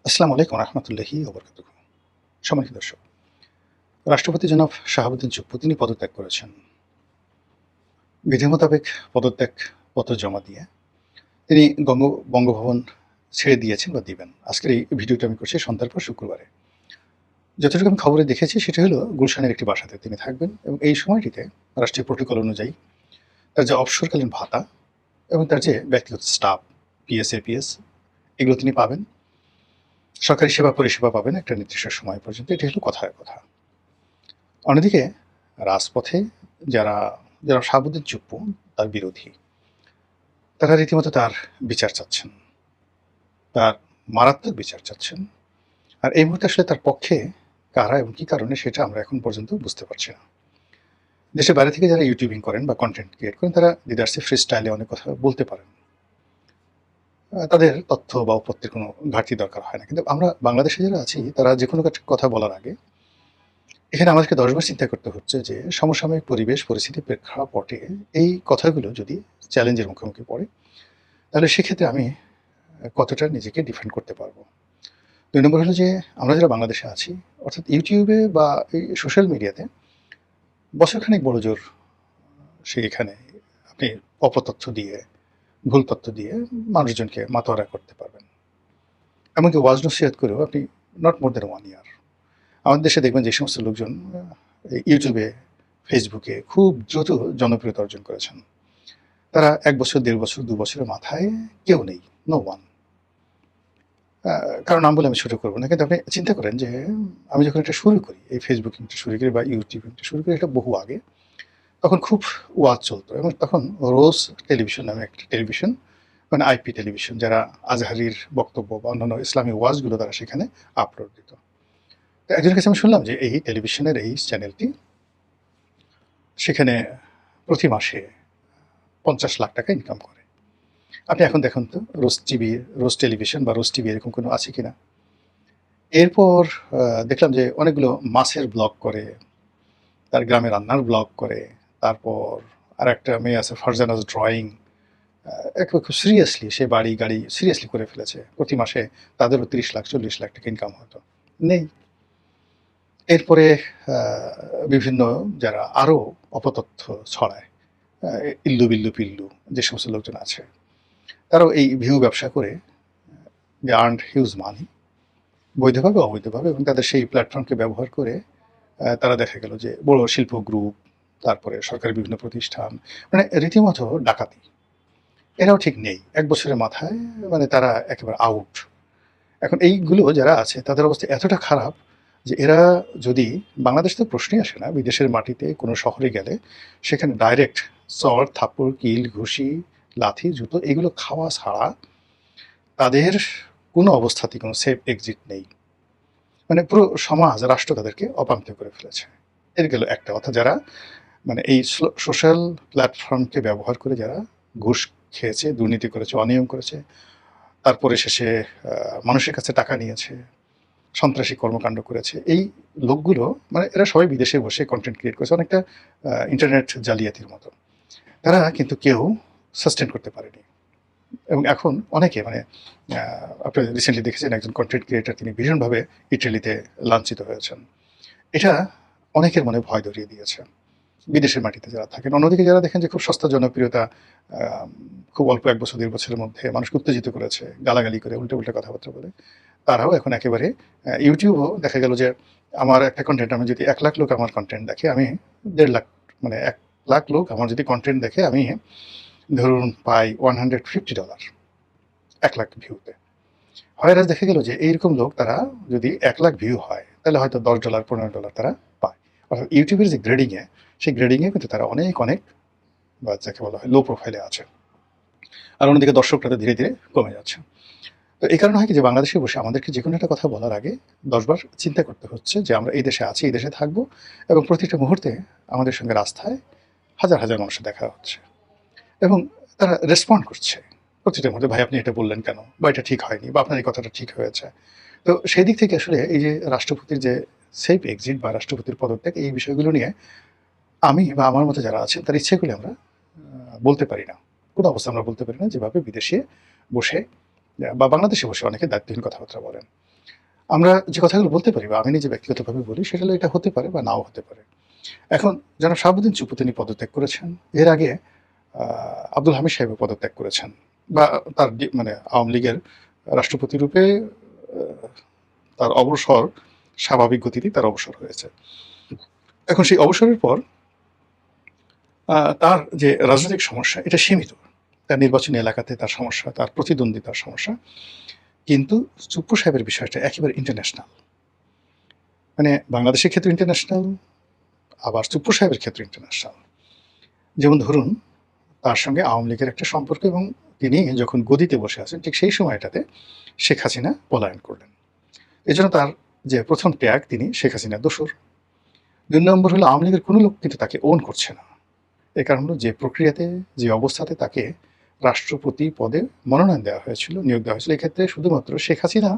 আসসালামু আলাইকুম রহমতুল্লাহি ওবরকাতুহু। সম্মানিত দর্শক, রাষ্ট্রপতি জনাব শাহাবুদ্দিন চুপ্পু তিনি পদত্যাগ করেছেন। বিধি মোতাবেক পদত্যাগ পত্র জমা দিয়ে তিনি বঙ্গভবন ছেড়ে দিয়েছেন বা দিবেন। আজকের এই ভিডিওটা আমি করছি সন্ধ্যার পর শুক্রবারে। যতটুকু আমি খবরে দেখেছি সেটা হলো গুলশানের একটি বাসাতে তিনি থাকবেন এবং এই সময়টিতে রাষ্ট্রীয় প্রোটোকল অনুযায়ী তার যে অবসরকালীন ভাতা এবং তার যে ব্যক্তিগত স্টাফ পিএস এপিএস এগুলো তিনি পাবেন। সরকারি সেবা পরিষেবা পাবেন একটা নির্দিষ্ট সময় পর্যন্ত। এটি হলো কথার কথা। অন্যদিকে রাজপথে যারা যারা শাহাবুদ্দিন চুপ্পু তার বিরোধী, তারা রীতিমতো তার বিচার চাচ্ছেন, তার মারাত্মক বিচার চাচ্ছেন। আর এই মুহূর্তে আসলে তার পক্ষে কারা এবং কী কারণে সেটা আমরা এখন পর্যন্ত বুঝতে পারছি না। দেশের বাইরে থেকে যারা ইউটিউবিং করেন বা কন্টেন্ট ক্রিয়েট করেন তারা লিডারশিপ ফ্রি স্টাইলে অনেক কথা বলতে পারেন। তাদের তথ্য বা উপত্যের কোনো ঘাটতি দরকার হয় না। কিন্তু আমরা বাংলাদেশে যারা আছি তারা যে কোনো কথা বলার আগে এখানে আমাদেরকে ১০ বার চিন্তা করতে হচ্ছে যে সমসাময়িক পরিবেশ পরিস্থিতির প্রেক্ষাপটে এই কথাগুলো যদি চ্যালেঞ্জের মুখোমুখি পড়ে, তাহলে সেক্ষেত্রে আমি কতটা নিজেকে ডিফেন্ড করতে পারবো। ২ নম্বর হলো যে আমরা যারা বাংলাদেশে আছি, অর্থাৎ ইউটিউবে বা এই সোশ্যাল মিডিয়াতে বছরখানেক বড়জোর সেইখানে আপনি অপতথ্য দিয়ে, ভুল তথ্য দিয়ে মানুষজনকে মাতোয়ারা করতে পারবেন। এমনকি ওয়াজ নসিহত করেও আপনি নট মোর দ্যান 1 ইয়ার। আমাদের দেশে দেখবেন যে সমস্ত লোকজন ইউটিউবে, ফেসবুকে খুব দ্রুত জনপ্রিয়তা অর্জন করেছেন। তারা ১ বছর, ১.৫ বছর, ২ বছরের মাথায় কেউ নেই, নো ওয়ান। কারো নাম বলে আমি ছোট করব না। কিন্তু আপনি চিন্তা করেন যে আমি যখন এটা শুরু করি, এই ফেসবুকিংটা শুরু করি বা ইউটিউবিংটা শুরু করি এটা বহু আগে। তখন খুব ওয়াজ চলত এবং তখন রোজ টেলিভিশন নামে একটা টেলিভিশন, মানে আইপি টেলিভিশন, যারা আজহারির বক্তব্য বা অন্যান্য ইসলামী ওয়াজগুলো তারা সেখানে আপলোড দিত। তো একজনের কাছে আমি শুনলাম যে এই টেলিভিশনের এই চ্যানেলটি সেখানে প্রতি মাসে ৫০ লাখ টাকা ইনকাম করে। আপনি এখন দেখুন তো রোজ টিভি, রোজ টেলিভিশন বা রোজ টিভি এরকম কোনো আছে কিনা? এরপর দেখলাম যে অনেকগুলো মাছের ব্লগ করে, তার গ্রামে রান্নার ব্লগ করে। তারপর আরেকটা মেয়ে আছে ফারজানাজ ড্রয়িং। একেবারে খুব সিরিয়াসলি সে বাড়ি গাড়ি সিরিয়াসলি করে ফেলেছে। প্রতি মাসে তাদেরও ৩০ লাখ ৪০ লাখ টাকা ইনকাম হতো। নেই। এরপরে আ বিভিন্ন যারা আরও অপতথ্য ছড়ায়, আ ইল্লু বিল্লু পিল্লু যে সমস্ত লোকজন আছে, তারাও এই ভিউ ব্যবসা করে দে আর্নড হিউজ মানি বৈধভাবে অবৈধভাবে, এবং তাদের সেই প্ল্যাটফর্মকে ব্যবহার করে তারা দেখা গেল যে বড় শিল্প গ্রুপ, তারপরে সরকারি বিভিন্ন প্রতিষ্ঠান, মানে রীতিমতো ডাকাতি। এরাও ঠিক নেই। ১ বছরের মাথায় মানে তারা একেবারে আউট। এখন এইগুলো যারা আছে তাদের অবস্থা এতটা খারাপ যে এরা যদি, বাংলাদেশ তো প্রশ্নই আসে না, বিদেশের মাটিতে কোনো শহরে গেলে সেখানে ডাইরেক্ট চড়, থাপ্পড়, কিল, ঘুষি, লাথি, জুতো এগুলো খাওয়া ছাড়া তাদের কোনো অবস্থাতেই কোনো সেফ এক্সিট নেই। মানে পুরো সমাজ, রাষ্ট্র তাদেরকে অপান্ত করে ফেলেছে। এর গেল একটা কথা। যারা মানে এই সোশ্যাল প্ল্যাটফর্মকে ব্যবহার করে যারা ঘুষ খেয়েছে, দুর্নীতি করেছে, অনিয়ম করেছে, তারপরে শেষে মানুষের কাছে টাকা নিয়েছে, সন্ত্রাসী কর্মকাণ্ড করেছে, এই লোকগুলো মানে এরা সবাই বিদেশে বসে কন্টেন্ট ক্রিয়েট করেছে, অনেকটা ইন্টারনেট জালিয়াতির মতো। তারা কিন্তু কেউ সাস্টেন করতে পারেনি। এবং এখন অনেকে মানে আপনি রিসেন্টলি দেখেছেন একজন কন্টেন্ট ক্রিয়েটার, তিনি ভীষণভাবে ইটালিতে লাঞ্ছিত হয়েছেন। এটা অনেকের মনে ভয় ধরিয়ে দিয়েছে, বিদেশের মাটিতে যারা থাকেন। অন্যদিকে যারা দেখেন যে খুব সস্তা জনপ্রিয়তা, খুব অল্প ১ বছর ১.৫ বছরের মধ্যে মানুষকে উত্তেজিত করেছে, গালাগালি করে, উল্টে উল্টে কথাবার্তা বলে, তারাও এখন একেবারে ইউটিউবও দেখা গেল যে আমার একটা কন্টেন্ট, আমি যদি ১ লাখ লোক আমার কন্টেন্ট দেখে, আমি ১.৫ লাখ, মানে ১ লাখ লোক আমার যদি কন্টেন্ট দেখে, আমি ধরুন পাই $150, ১ লাখ ভিউতে। হয়রাস দেখা গেল যে এইরকম লোক, তারা যদি ১ লাখ ভিউ হয় তাহলে হয়তো $১০ $১৫ তারা পায়। অর্থাৎ ইউটিউবের যে গ্রেডিংয়ে, সেই গ্রেডিংয়ে কিন্তু তারা অনেক অনেক বা যাকে বলা হয় লো প্রোফাইলে আছে। আর অন্যদিকে দর্শকরা ধীরে ধীরে কমে যাচ্ছে। তো এই কারণে হয় কি যে বাংলাদেশে বসে আমাদেরকে যে কোনো একটা কথা বলার আগে ১০ বার চিন্তা করতে হচ্ছে যে আমরা এই দেশে আছি, এই দেশে থাকবো, এবং প্রতিটা মুহূর্তে আমাদের সঙ্গে রাস্তায় হাজার হাজার মানুষের দেখা হচ্ছে এবং তারা রেসপন্ড করছে প্রতিটার মধ্যে, ভাই আপনি এটা বললেন কেন, বা এটা ঠিক হয়নি, বা আপনার এই কথাটা ঠিক হয়েছে। তো সেই দিক থেকে আসলে এই যে রাষ্ট্রপতির যে সেফ এক্সিট বা রাষ্ট্রপতির পদত্যাগ, এই বিষয়গুলো নিয়ে আমি বা আমার মতো যারা আছেন তার ইচ্ছে করলে আমরা বলতে পারি না। কোনো অবস্থা আমরা বলতে পারি না যেভাবে বিদেশে বসে বা বাংলাদেশে বসে অনেকে দায়িত্বহীন কথাবার্তা বলেন। আমরা যে কথাগুলো বলতে পারি বা আমি নিজে ব্যক্তিগতভাবে বলি সেটা হলো এটা হতে পারে বা নাও হতে পারে। এখন জনাব শাহাবুদ্দিন চুপ্পু তিনি পদত্যাগ করেছেন। এর আগে আব্দুল হামিদ সাহেবও পদত্যাগ করেছেন বা তার মানে আওয়ামী লীগের রাষ্ট্রপতি রূপে তার অবসর স্বাভাবিক গতিতেই তার অবসর হয়েছে। এখন সেই অবসরের পর তার যে রাজনৈতিক সমস্যা এটা সীমিত। তার নির্বাচনী এলাকাতে তার সমস্যা, তার প্রতিদ্বন্দ্বিতার সমস্যা। কিন্তু চুপ্পু সাহেবের বিষয়টা একেবারে ইন্টারন্যাশনাল। মানে বাংলাদেশের ক্ষেত্রে ইন্টারন্যাশনাল, আবার চুপ্পু সাহেবের ক্ষেত্রে ইন্টারন্যাশনাল। যেমন ধরুন তার সঙ্গে আওয়ামী লীগের একটা সম্পর্ক এবং তিনি যখন গদিতে বসে আছেন ঠিক সেই সময়টাতে শেখ হাসিনা পলায়ন করলেন। এজন্য তার যে প্রথম ট্যাগ তিনি শেখ হাসিনার দোসর। ২ নম্বর হলো আওয়ামী লীগের কোনো লোক কিন্তু তাকে ওন করছে না। এর কারণ হলো যে প্রক্রিয়াতে যে অবস্থাতে তাকে রাষ্ট্রপতি পদে মনোনয়ন দেওয়া হয়েছিল, নিয়োগ দেওয়া হয়েছিল, এক্ষেত্রে শুধুমাত্র শেখ হাসিনা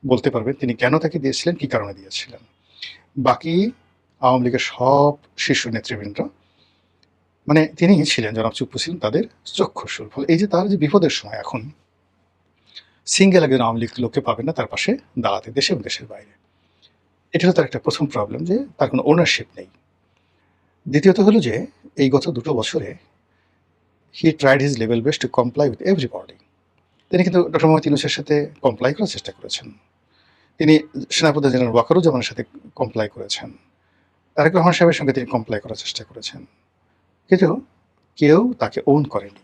বলতে পারবেন তিনি কেন তাকে দিয়েছিলেন, কী কারণে দিয়েছিলেন। বাকি আওয়ামী লীগের সব শীর্ষ নেতৃবৃন্দ মানে তিনি ছিলেন, জনাব চুপ্পু ছিলেন তাদের চক্ষুশূল। ফলে এই যে তার যে বিপদের সময় এখন সিঙ্গেল একজন আওয়ামী লীগ লোককে পাবেন না তার পাশে দাঁড়াতে দেশে এবং দেশের বাইরে। এটা হলো তার একটা প্রথম প্রবলেম যে তার কোনো ওনারশিপ নেই। দ্বিতীয়ত হলো যে এই গত ২ বছরে he tried his level best to comply with everybody. তিনি কিন্তু ডক্টর মোহাম্মদ ইউনূসের সাথে কমপ্লাই করার চেষ্টা করেছেন। তিনি সেনাপ্রধান জেনারেল ওয়াকারুজ্জামানের সাথে কমপ্লাই করেছেন। তারেক রহমান সাহেবের সঙ্গে তিনি কমপ্লাই করার চেষ্টা করেছেন। কিন্তু কেউ তাকে ওন করেনি।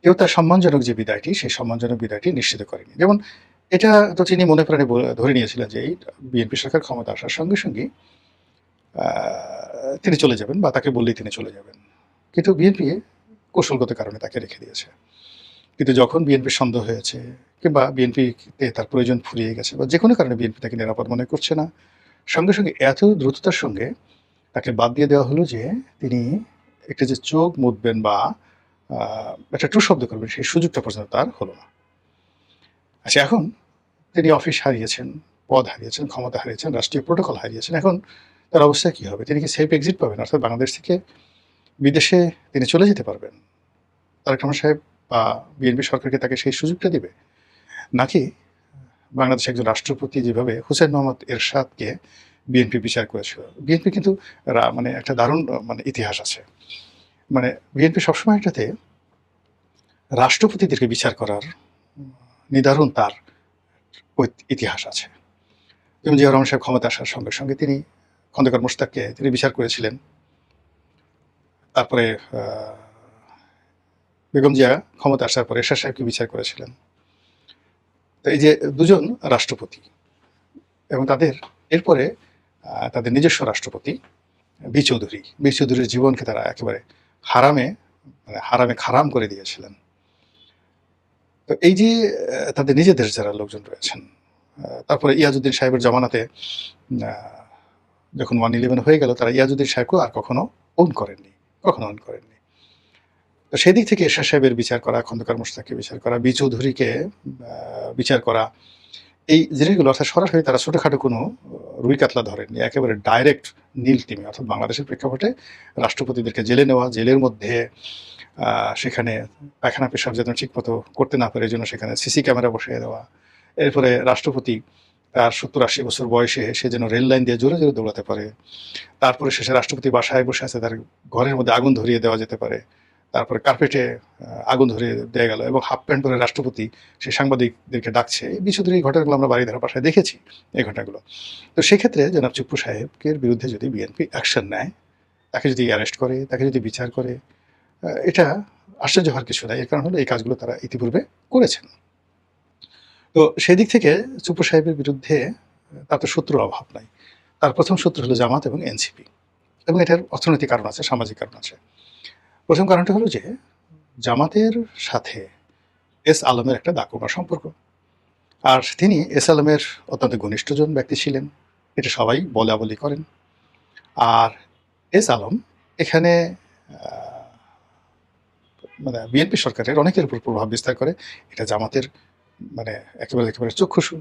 কেউ তার সম্মানজনক যে বিদায়টি সেই সম্মানজনক বিদায়টি নিশ্চিত করেনি। যেমন এটা তো তিনি মনে প্রাণে ধরে নিয়েছিলেন যে এই বিএনপি সরকার ক্ষমতা আসার সঙ্গে সঙ্গে তিনি চলে যাবেন বা তাকে বললেই তিনি চলে যাবেন। কিন্তু বিএনপি কৌশলগত কারণে তাকে রেখে দিয়েছে। কিন্তু যখন বিএনপির সন্দেহ হয়েছে কিংবা বিএনপিতে তার প্রয়োজন ফুরিয়ে গেছে বা যে কোনো কারণে বিএনপি তাকে নিরাপদ মনে করছে না, সঙ্গে সঙ্গে এত দ্রুততার সঙ্গে তাকে বাদ দিয়ে দেওয়া হলো যে তিনি একটা যে চোখ মুদবেন বা একটা ট্রু শব্দ করবেন সেই সুযোগটা পর্যন্ত তার হলো না। আচ্ছা, এখন তিনি অফিস হারিয়েছেন, পদ হারিয়েছেন, ক্ষমতা হারিয়েছেন, রাষ্ট্রীয় প্রোটোকল হারিয়েছেন। এখন তার অবস্থা কী হবে? তিনি কি সেফ এক্সিট পাবেন? অর্থাৎ বাংলাদেশ থেকে বিদেশে তিনি চলে যেতে পারবেন? তারেক রহমান সাহেব বা বিএনপি সরকারকে তাকে সেই সুযোগটা দিবে? নাকি বাংলাদেশের একজন রাষ্ট্রপতি যেভাবে হুসেইন মোহাম্মদ এরশাদকে বিএনপি বিচার করেছিল, বিএনপি কিন্তু মানে একটা দারুণ মানে ইতিহাস আছে। মানে বিএনপি সবসময় এটাতে রাষ্ট্রপতিদেরকে বিচার করার নিদারুণ তার ইতিহাস আছে। যেমন জিয়া রহমান সাহেব ক্ষমতা আসার সঙ্গে সঙ্গে তিনি খন্দকার মোশতাককে তিনি বিচার করেছিলেন। তারপরে বেগম জিয়া ক্ষমতা আসার পরে এরশাদ সাহেবকে বিচার করেছিলেন। তো এই যে দুজন রাষ্ট্রপতি এবং তাদের এরপরে তাদের নিজস্ব রাষ্ট্রপতি বি চৌধুরীর জীবনকে তারা একেবারে হারামে খারাম করে দিয়েছিলেন। তো এই যে তাদের নিজেদের যারা লোকজন রয়েছেন, তারপরে ইয়াজউদ্দিন সাহেবের জমানাতে যখন 1/11 হয়ে গেল তারা ইয়াজউদ্দিন সাহেবকেও আর কখনো ওন করেননি। তো সেই দিক থেকে এরশাদ সাহেবের বিচার করা, খন্দকার মোশতাককে বিচার করা, বি চৌধুরীকে বিচার করা, এই জিনিসগুলো অর্থাৎ সরাসরি তারা ছোটোখাটো কোনো রুই কাতলা ধরেননি, একেবারে ডাইরেক্ট নীল টিমে। অর্থাৎ বাংলাদেশের প্রেক্ষাপটে রাষ্ট্রপতিদেরকে জেলে নেওয়া, জেলের মধ্যে সেখানে পায়খানা পেশাব যেন ঠিকমতো করতে না পারে এই জন্য সেখানে সিসি ক্যামেরা বসিয়ে দেওয়া। এরপরে রাষ্ট্রপতি তার 70-80 বছর বয়সে সে যেন রেল লাইন দিয়ে জোরে জোরে দৌড়াতে পারে। তারপরে শেষে রাষ্ট্রপতি বাসায় বসে আছে, তার ঘরের মধ্যে আগুন ধরিয়ে দেওয়া যেতে পারে। তারপরে কার্পেটে আগুন ধরিয়ে দেওয়া গেল এবং হাফ প্যান্ট পরে রাষ্ট্রপতি সেই সাংবাদিকদেরকে ডাকছে। এই বিচৌধুরী ঘটনাগুলো আমরা বাড়িধারা বাসায় দেখেছি এই ঘটনাগুলো। তো সেক্ষেত্রে জনাব চুপ্পু সাহেবের বিরুদ্ধে যদি বিএনপি অ্যাকশন নেয়, তাকে যদি অ্যারেস্ট করে, তাকে যদি বিচার করে, এটা আশ্চর্য হওয়ার কিছু নাই। এর কারণ হলো এই কাজগুলো তারা ইতিপূর্বে করেছেন। তো সেদিক থেকে চুপ্পু সাহেবের বিরুদ্ধে তার তো শত্রুর অভাব নাই। তার প্রথম শত্রু হলো জামাত এবং এনসিপি, এবং এটার অর্থনৈতিক কারণ আছে, সামাজিক কারণ আছে। প্রথম কারণটা হলো যে জামাতের সাথে এস আলমের একটা দাকুমা সম্পর্ক, আর তিনি এস আলমের অত্যন্ত ঘনিষ্ঠজন ব্যক্তি ছিলেন, এটা সবাই বলা বলি করেন। আর এস আলম এখানে মানে বিএনপি সরকারের অনেকের উপর প্রভাব বিস্তার করে। এটা জামাতের মানে একেবারে চক্ষুশূল।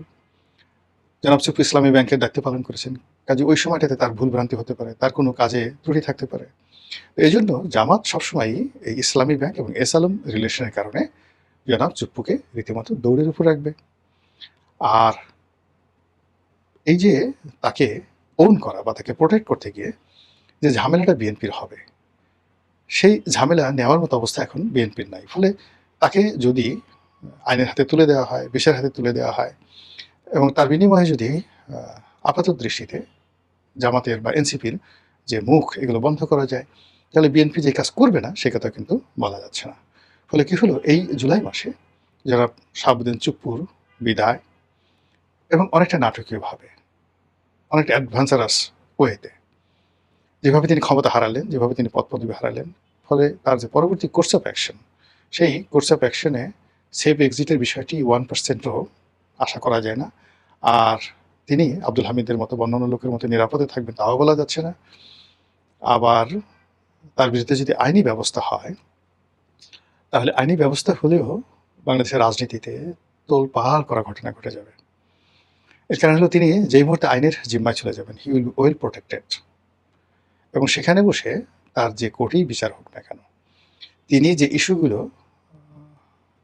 জনাব চুপ্পু ইসলামী ব্যাংকের দায়িত্ব পালন করেছেন, কাজে ওই সময়টাতে তার ভুল ভ্রান্তি হতে পারে, তার কোনো কাজে ত্রুটি থাকতে পারে। এই জন্য জামাত সবসময়ই এই ইসলামী ব্যাংক এবং এস আলম রিলেশনের কারণে জনাব চুপ্পুকে রীতিমতো দৌড়ের উপর রাখবে। আর এই যে তাকে ওন করা বা তাকে প্রোটেক্ট করতে গিয়ে যে ঝামেলাটা বিএনপির হবে, সেই ঝামেলা নেওয়ার মতো অবস্থা এখন বিএনপির নাই। ফলে তাকে যদি আইনের হাতে তুলে দেওয়া হয়, বিচারের হাতে তুলে দেওয়া হয় এবং তার বিনিময়ে যদি আপাত দৃষ্টিতে জামাতের বা এনসিপির যে মুখ এগুলো বন্ধ করা যায়, তাহলে বিএনপি যে কাজ করবে না সে কথা কিন্তু বলা যাচ্ছে না। ফলে কি হলো, এই জুলাই মাসে যারা শাহাবুদ্দিন চুপ্পুর বিদায় এবং অনেকটা নাটকীয়ভাবে, অনেকটা অ্যাডভান্সারাস ওয়েতে যেভাবে তিনি ক্ষমতা হারালেন, যেভাবে তিনি পদপদবি হারালেন, ফলে তার যে পরবর্তী কোর্স অফ অ্যাকশন, সেই কোর্স অফ অ্যাকশনে সেফ এক্সিটের বিষয়টি 1%ও আশা করা যায় না। আর তিনি আব্দুল হামিদের মতো অন্যান্য লোকের মতো নিরাপদে থাকবেন তাও বলা যাচ্ছে না। আবার তার বিরুদ্ধে যদি আইনি ব্যবস্থা হয়, তাহলে আইনি ব্যবস্থা হলেও বাংলাদেশের রাজনীতিতে তোলপাড় করা ঘটনা ঘটে যাবে। এর কারণ হলো তিনি যেই মুহূর্তে আইনের জিম্মায় চলে যাবেন, হি উইল ওয়েল প্রোটেক্টেড, এবং সেখানে বসে তার যে কোর্টেই বিচার হোক না কেন, তিনি যে ইস্যুগুলো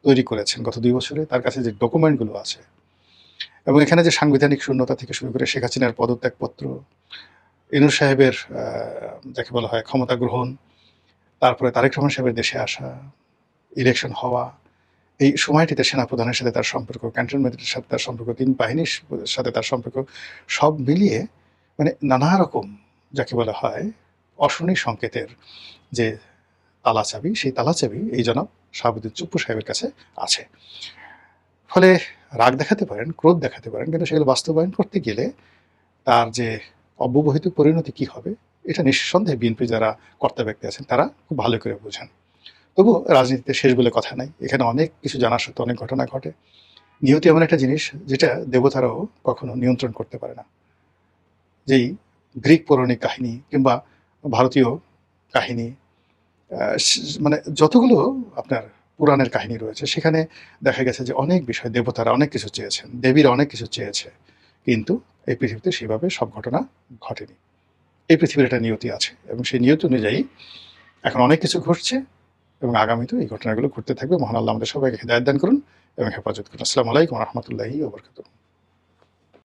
তৈরি করেছেন গত 2 বছরে, তার কাছে যে ডকুমেন্টগুলো আছে, এবং এখানে যে সাংবিধানিক শূন্যতা থেকে শুরু করে শেখ হাসিনার পদত্যাগপত্র, ইনুস সাহেবের যাকে বলা হয় ক্ষমতা গ্রহণ, তারপরে তারেক রহমান সাহেবের দেশে আসা, ইলেকশন হওয়া, এই সময়টিতে সেনাপ্রধানের সাথে তার সম্পর্ক, ক্যান্টনমেন্টের সাথে তার সম্পর্ক, 3 বাহিনীর সাথে তার সম্পর্ক, সব মিলিয়ে মানে নানা রকম যাকে বলা হয় অশনি সংকেতের যে তালাচাবি, সেই তালাচাবি এই জনাব শাহাবুদ্দিন চুপ্পু সাহেবের কাছে আছে। ফলে রাগ দেখাতে পারেন, ক্রোধ দেখাতে পারেন, কিন্তু সেগুলো বাস্তবায়ন করতে গেলে তার যে অব্যবহিত পরিণতি কি হবে, এটা নিঃসন্দেহে বিএনপি যারা কর্তা ব্যক্তি আছেন তারা খুব ভালো করে বোঝেন। তবুও রাজনীতিতে শেষ বলে কথা নাই, এখানে অনেক কিছু জানা সত্ত্বেও অনেক ঘটনা ঘটে। নিয়তি এমন একটা জিনিস যেটা দেবতারাও কখনো নিয়ন্ত্রণ করতে পারে না। যেই গ্রিক পৌরাণিক কাহিনী কিংবা ভারতীয় কাহিনী, মানে যতগুলো আপনার পুরাণের কাহিনী রয়েছে, সেখানে দেখা গেছে যে অনেক বিষয় দেবতারা অনেক কিছু চেয়েছেন, দেবীরা অনেক কিছু চেয়েছে, কিন্তু এই পৃথিবীতে সেভাবে সব ঘটনা ঘটেনি। এই পৃথিবীর একটা নিয়তি আছে এবং সেই নিয়তি অনুযায়ী এখন অনেক কিছু ঘটছে এবং আগামীতেও এই ঘটনাগুলো ঘটতে থাকবে। মহান আল্লাহ আমাদের সবাইকে হিদায়াত দান করুন এবং হেফাজত করুন। আসসালামু আলাইকুম ওয়া রাহমাতুল্লাহি ওয়া বারাকাতুহু।